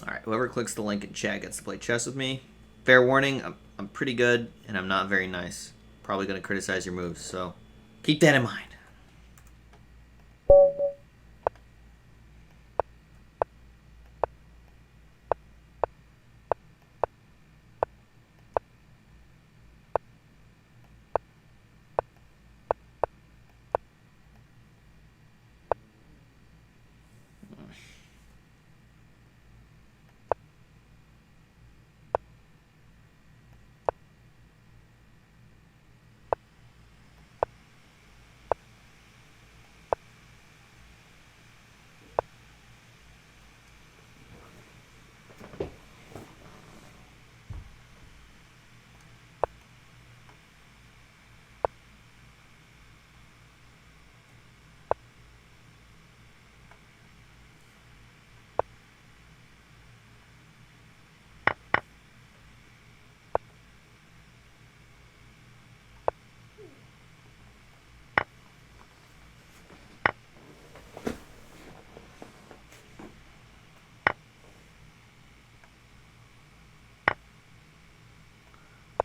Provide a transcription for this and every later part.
Alright, whoever clicks the link in chat gets to play chess with me. Fair warning, I'm pretty good, and I'm not very nice. Probably going to criticize your moves, so keep that in mind.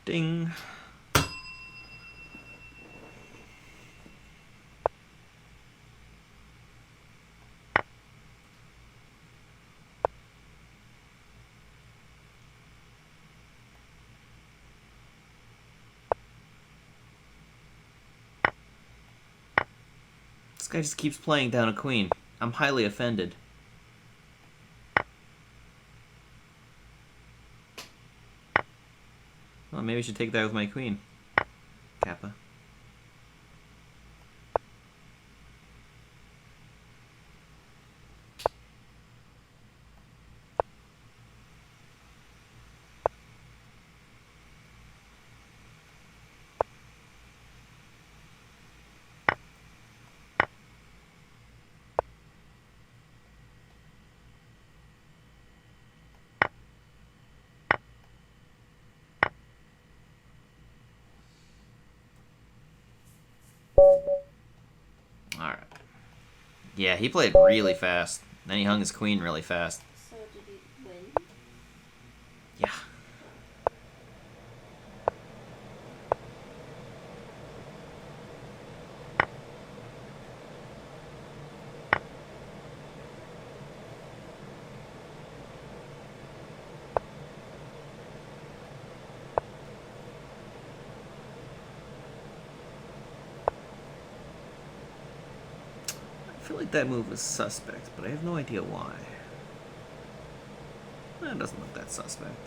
Ding. This guy just keeps playing down a queen. I'm highly offended. Well, maybe I should take that with my queen. Kappa. Alright. Yeah, he played really fast. Then he hung his queen really fast. So did he win? Yeah. I feel like that move was suspect, but I have no idea why. That doesn't look that suspect.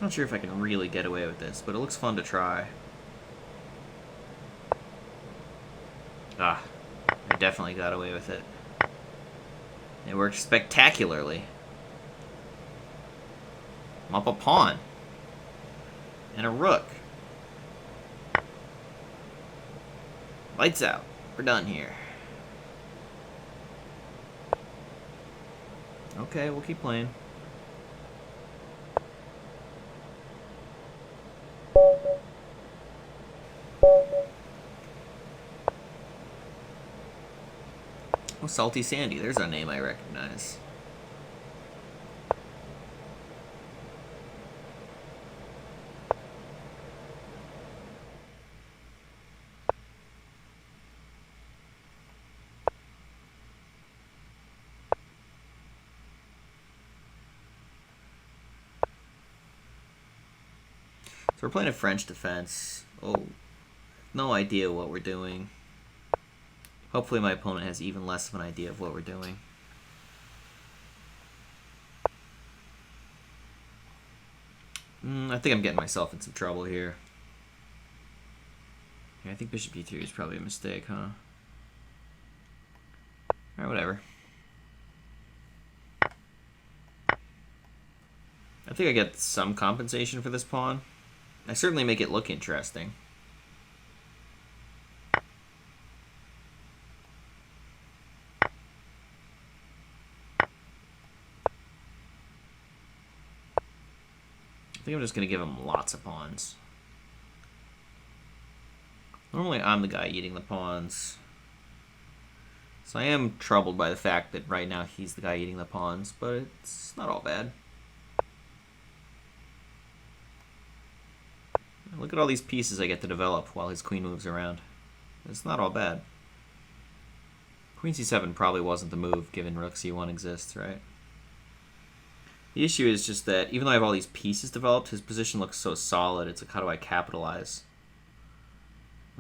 Not sure if I can really get away with this, but it looks fun to try. Ah, I definitely got away with it. It worked spectacularly. I'm up a pawn. And a rook. Lights out. We're done here. Okay, we'll keep playing. Oh, Salty Sandy. There's a name I recognize. So we're playing a French defense. Oh, no idea what we're doing. Hopefully my opponent has even less of an idea of what we're doing. I think I'm getting myself in some trouble here. Yeah, I think bishop e3 is probably a mistake, huh? Alright, whatever. I think I get some compensation for this pawn. I certainly make it look interesting. I think I'm just going to give him lots of pawns. Normally I'm the guy eating the pawns. So I am troubled by the fact that right now he's the guy eating the pawns, but it's not all bad. Look at all these pieces I get to develop while his queen moves around. It's not all bad. Queen c7 probably wasn't the move, given rook c1 exists, right? The issue is just that even though I have all these pieces developed, his position looks so solid. It's like, how do I capitalize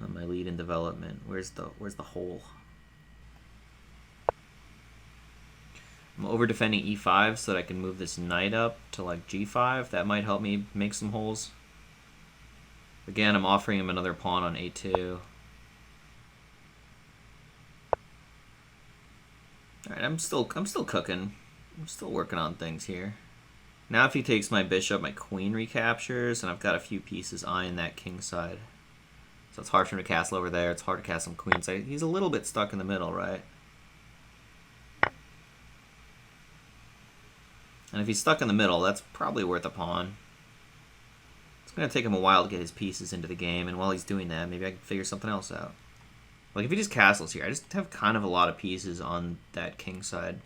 on my lead in development? Where's the hole? I'm over defending e5 so that I can move this knight up to like g5. That might help me make some holes. Again, I'm offering him another pawn on a2. Alright, I'm still cooking. I'm still working on things here. Now if he takes my bishop, my queen recaptures, and I've got a few pieces eyeing that king side. So it's hard for him to castle over there. It's hard to castle on queen side. He's a little bit stuck in the middle, right? And if he's stuck in the middle, that's probably worth a pawn. It's going to take him a while to get his pieces into the game, and while he's doing that, maybe I can figure something else out. Like, if he just castles here, I just have kind of a lot of pieces on that king side.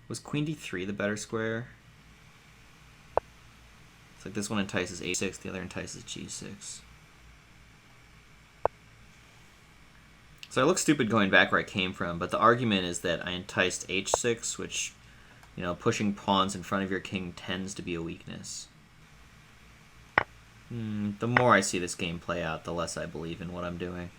Was queen d3 the better square? It's like this one entices a6, the other entices g6. So I look stupid going back where I came from, but the argument is that I enticed h6, which, you know, pushing pawns in front of your king tends to be a weakness. The more I see this game play out, the less I believe in what I'm doing.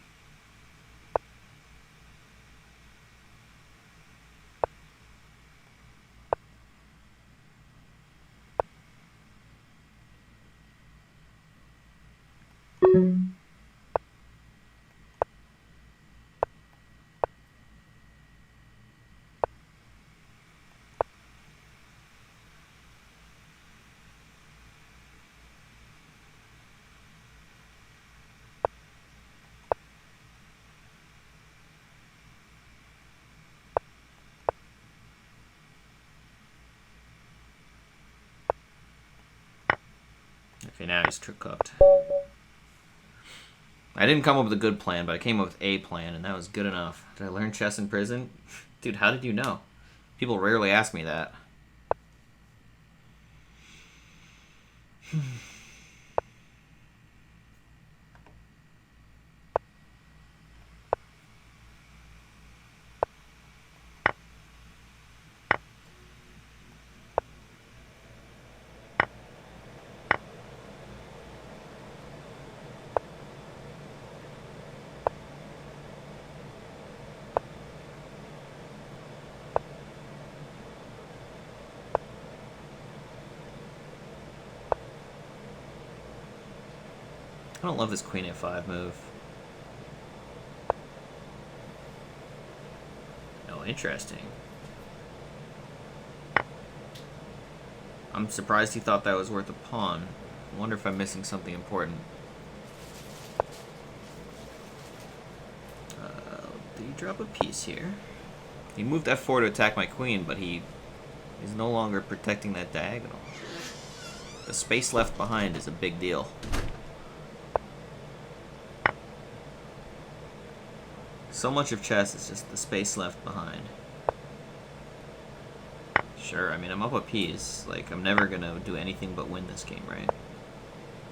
Okay, now he's trick cooked. I didn't come up with a good plan, but I came up with a plan, and that was good enough. Did I learn chess in prison? Dude, how did you know? People rarely ask me that. I don't love this queen f5 move. Oh, interesting. I'm surprised he thought that was worth a pawn. I wonder if I'm missing something important. Did he drop a piece here? He moved f4 to attack my queen, but he's no longer protecting that diagonal. The space left behind is a big deal. So much of chess is just the space left behind. Sure, I mean, I'm up a piece. Like, I'm never gonna do anything but win this game, right?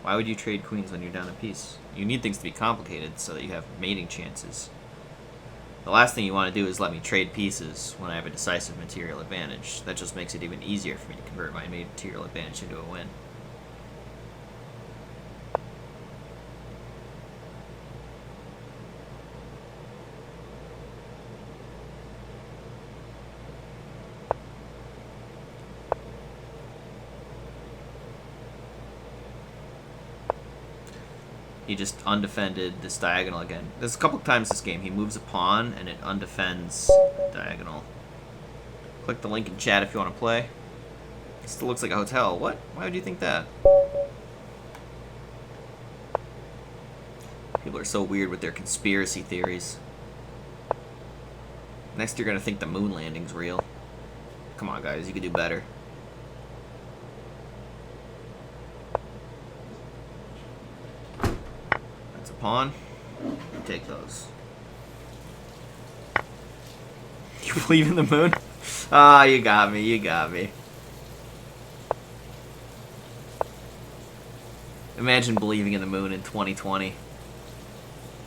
Why would you trade queens when you're down a piece? You need things to be complicated so that you have mating chances. The last thing you want to do is let me trade pieces when I have a decisive material advantage. That just makes it even easier for me to convert my material advantage into a win. He just undefended this diagonal again. There's a couple times this game he moves a pawn and it undefends diagonal. Click the link in chat if you want to play. It still looks like a hotel. What? Why would you think that? People are so weird with their conspiracy theories. Next you're gonna think the moon landing's real. Come on guys, you could do better. pawn. Take those. You believe in the moon? Ah, you got me. You got me. Imagine believing in the moon in 2020.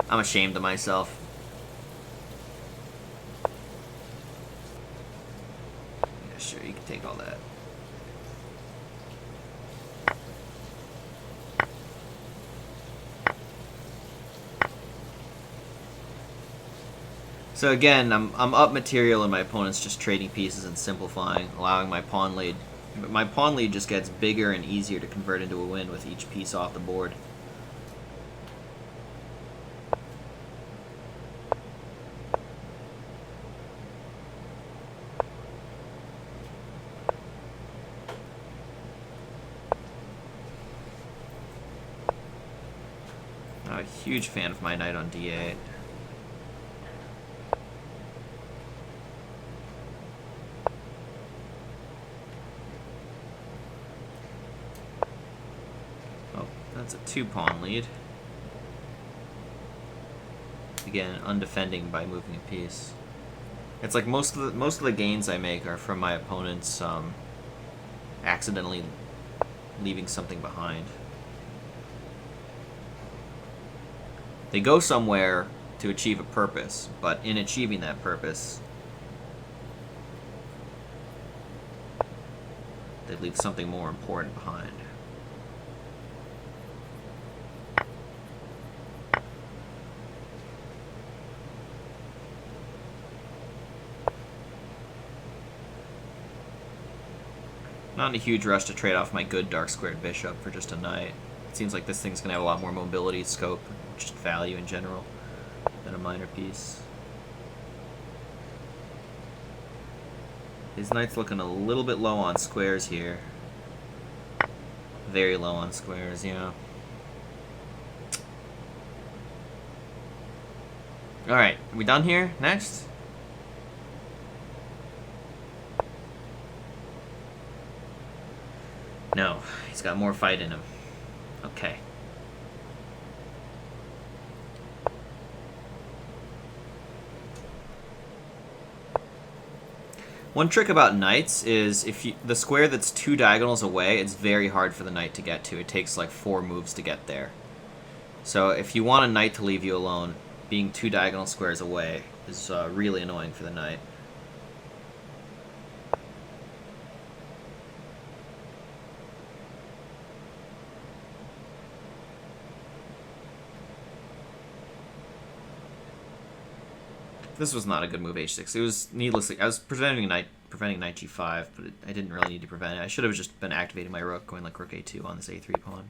I'm ashamed of myself. Yeah, sure, you can take all that. So again, I'm up material and my opponent's just trading pieces and simplifying, allowing my pawn lead. But my pawn lead just gets bigger and easier to convert into a win with each piece off the board. I'm a huge fan of my knight on d8. That's a 2-pawn lead. Again, undefending by moving a piece. It's like most of the gains I make are from my opponents accidentally leaving something behind. They go somewhere to achieve a purpose, but in achieving that purpose, they leave something more important behind. Not in a huge rush to trade off my good dark squared bishop for just a knight. It seems like this thing's going to have a lot more mobility, scope, just value in general than a minor piece. His knight's looking a little bit low on squares here. Very low on squares, yeah. Alright, are we done here? Next? No, he's got more fight in him. Okay. One trick about knights is if the square that's 2 diagonals away, it's very hard for the knight to get to. It takes like 4 moves to get there. So if you want a knight to leave you alone, being 2 diagonal squares away is really annoying for the knight. This was not a good move, h6. It was needlessly... I was preventing knight g5, but I didn't really need to prevent it. I should have just been activating my rook, going like rook a2 on this a3 pawn.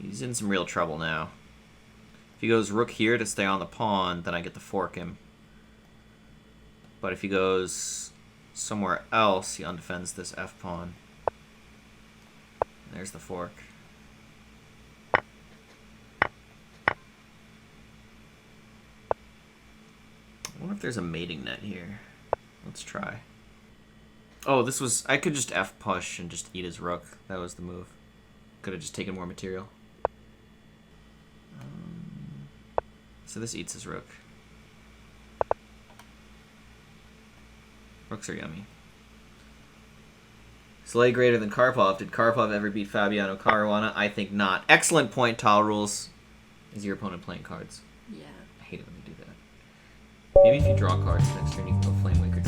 He's in some real trouble now. If he goes rook here to stay on the pawn, then I get to fork him. But if he goes somewhere else, he undefends this f-pawn. There's the fork. I wonder if there's a mating net here. Let's try. Oh, this was... I could just f-push and just eat his rook. That was the move. Could have just taken more material. So this eats his rook. Rooks are yummy. Zalae greater than Karpov. Did Karpov ever beat Fabiano Caruana? I think not. Excellent point, Tile Rules. Is your opponent playing cards? Yeah. I hate it when you do that. Maybe if you draw cards next turn, you can go Flame Waker.